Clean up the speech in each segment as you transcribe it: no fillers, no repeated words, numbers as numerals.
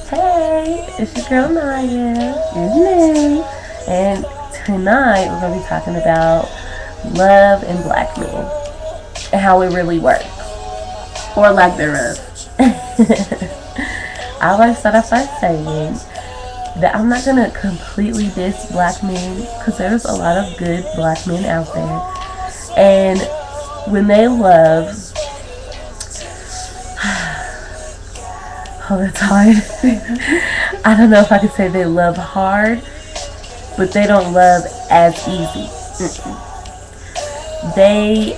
Hey, it's your girl Naya, And Janae. and tonight we're going to be talking about love and black men and how it really works. Or lack thereof. I like to start off by saying that I'm not going to completely diss black men because there's a lot of good black men out there. And when they love, oh, that's hard. I don't know if I could say they love hard, but they don't love as easy. They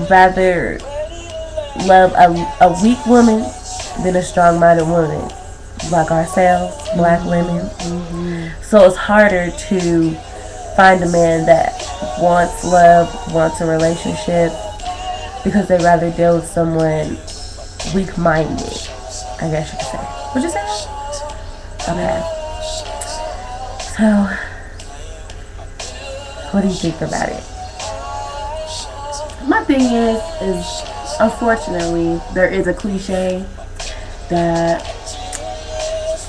rather love a weak woman than a strong-minded woman, like ourselves, black women. So it's harder to find a man that wants love, wants a relationship, because they rather deal with someone weak-minded, I guess you could say. Would you say? Okay. So, what do you think about it? My thing is unfortunately, there is a cliche that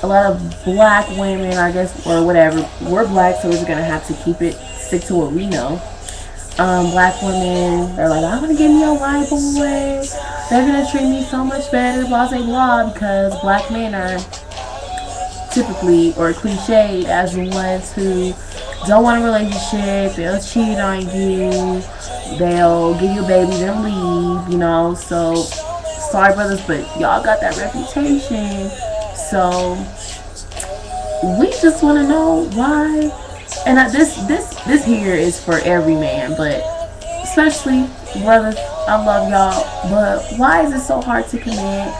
a lot of black women, I guess, or whatever, we're black, so we're just gonna have to stick to what we know. Black women are like, I'm gonna give me a white boy. They're gonna treat me so much better, blah blah blah, because black men are typically or cliched as the ones who don't want a relationship. They'll cheat on you. They'll give you a baby, then leave. So sorry, brothers, but y'all got that reputation. So we just want to know why. And this here is for every man, but especially brothers, I love y'all. But why is it so hard to commit?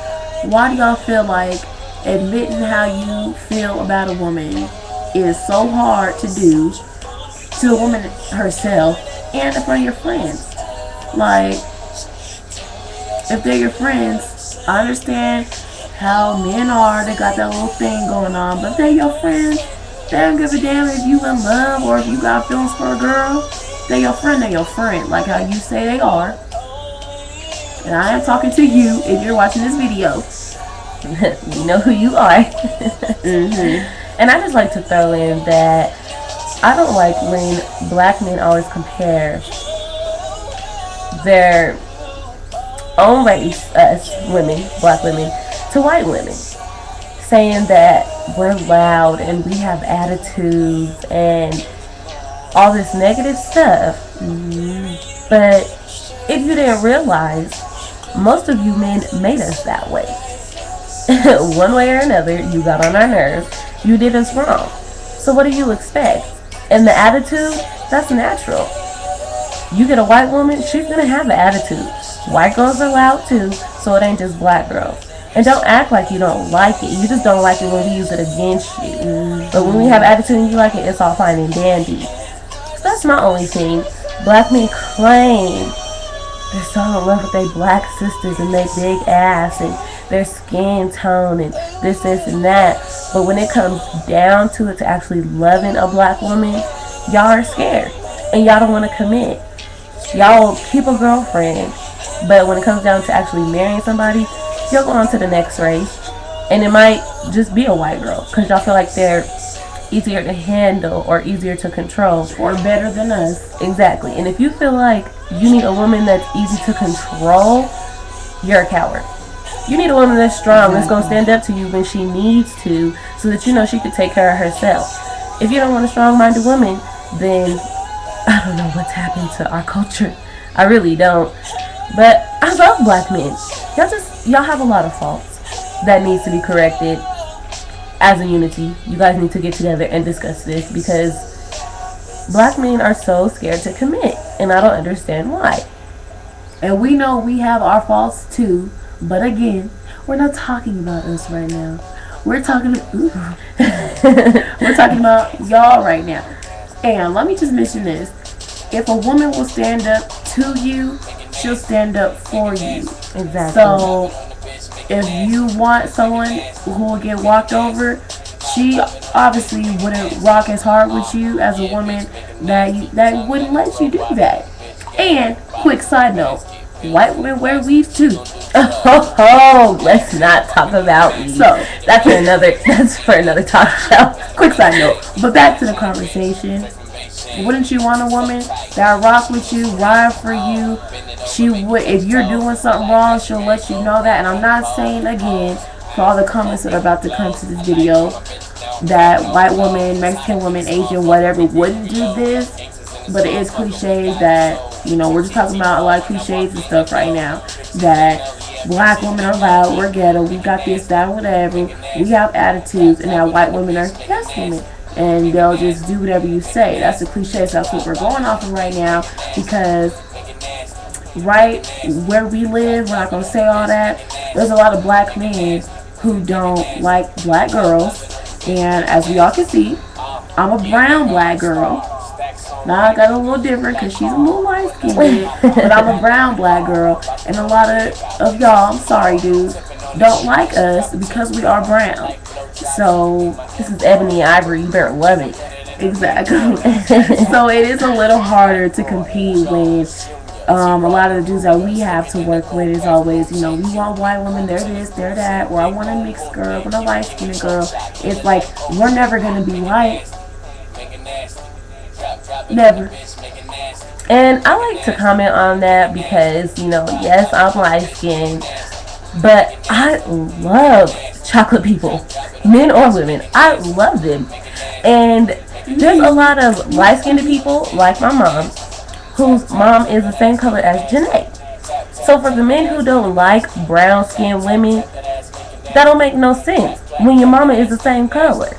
Why do y'all feel like admitting how you feel about a woman is so hard to do to the woman herself and in front of your friends? Like, if they're your friends, I understand how men are. They got that little thing going on, but if they're your friends, they don't give a damn if you in love or if you got feelings for a girl. They're your friend. They're your friend, like how you say they are. And I am talking to you if you're watching this video. You know who you are. And I just like to throw in that I don't like when black men always compare their own race, us women, black women, to white women, saying that we're loud and we have attitudes and all this negative stuff. But if you didn't realize, most of you men made us that way. One way or another, you got on our nerves. You did us wrong. So what do you expect? And the attitude, that's natural. You get a white woman, she's going to have an attitude. White girls are loud too, so it ain't just black girls. And don't act like you don't like it. You just don't like it when we use it against you. But when we have attitude and you like it, it's all fine and dandy. So that's my only thing. Black men claim they're so in love with their black sisters and their big ass and their skin tone and this and that. But when it comes down to it, to actually loving a black woman, y'all are scared and y'all don't want to commit. Y'all will keep a girlfriend, but when it comes down to actually marrying somebody, you'll go on to the next race, and it might just be a white girl because y'all feel like they're easier to handle or easier to control or better than us. Exactly. And if you feel like you need a woman that's easy to control, you're a coward. You need a woman that's strong, that's going to stand up to you when she needs to, so that you know she could take care of herself. If you don't want a strong-minded woman, then I don't know what's happened to our culture. I really don't. But I love black men. Y'all have a lot of faults that needs to be corrected. As a unity, you guys need to get together and discuss this, because black men are so scared to commit, and I don't understand why. And we know we have our faults too, but again, we're not talking about us right now. We're talking we're talking about y'all right now. And let me just mention this. If a woman will stand up to you, she'll stand up for you. Exactly. So if you want someone who will get walked over, she obviously wouldn't rock as hard with you as a woman that wouldn't let you do that. And quick side note, white women wear weave too. Oh, let's not talk about weave. So that's for another talk show. Quick side note, but back to the conversation. Wouldn't you want a woman that rock with you, ride for you? She would, if you're doing something wrong, she'll let you know that. And I'm not saying again, for all the comments that are about to come to this video, that white women, Mexican women, Asian, whatever, wouldn't do this. But it is cliche that, you know, we're just talking about a lot of cliches and stuff right now. That black women are loud, we're ghetto, we got this, that, whatever. We have attitudes, and now white women are yes women. And they'll just do whatever you say. That's the cliche. So that's what we're going off of right now. Because right where we live, we're not going to say all that. There's a lot of black men who don't like black girls. And as we all can see, I'm a brown black girl. Now I got a little different because she's a little light skinned. But I'm a brown black girl. And a lot of y'all, I'm sorry dudes, don't like us because we are brown. So this is ebony ivory, you better love it. Exactly. So it is a little harder to compete when a lot of the dudes that we have to work with is always, you know, we want white women, they're this, they're that, or I want a mixed girl, I want a light skinned girl. It's like, we're never going to be white. Never. And I like to comment on that because, you know, yes, I'm light skinned, but I love chocolate people, men or women. I love them. And there's a lot of light skinned people, like my mom, whose mom is the same color as Janae. So for the men who don't like brown skinned women, that don't make no sense when your mama is the same color.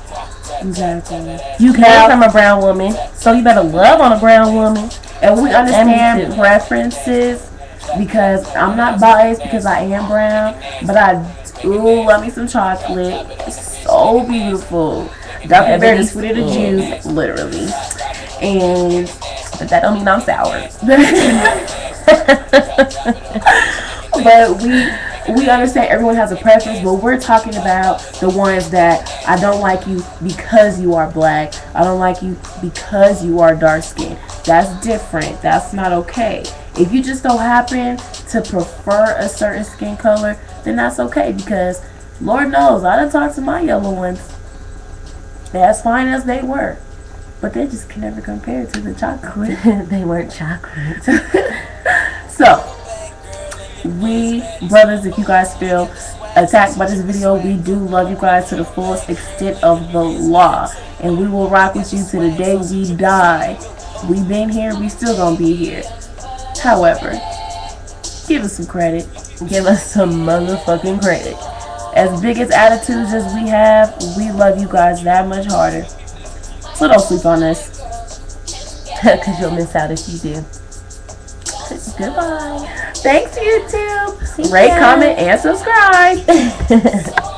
Exactly. You came from a brown woman, so you better love on a brown woman. And we understand preferences, because I'm not biased because I am brown, but I do love me some chocolate. It's so beautiful. Dr. Bear, the sweeter the juice, literally. And but that don't mean I'm sour. But we understand everyone has a preference, but we're talking about the ones that I don't like you because you are black. I don't like you because you are dark skinned. That's different. That's not okay. If you just don't happen to prefer a certain skin color, then that's okay, because Lord knows I done talked to my yellow ones. They're as fine as they were, but they just can never compare to the chocolate. They weren't chocolate. So, we brothers, if you guys feel attacked by this video, we do love you guys to the fullest extent of the law, and we will rock with you to the day we die. We've been here, we still gonna be here. However, give us some credit. Give us some motherfucking credit. As big as attitudes as we have, we love you guys that much harder. So don't sleep on us. Because you'll miss out if you do. Goodbye. Thanks, YouTube. Rate, comment, and subscribe.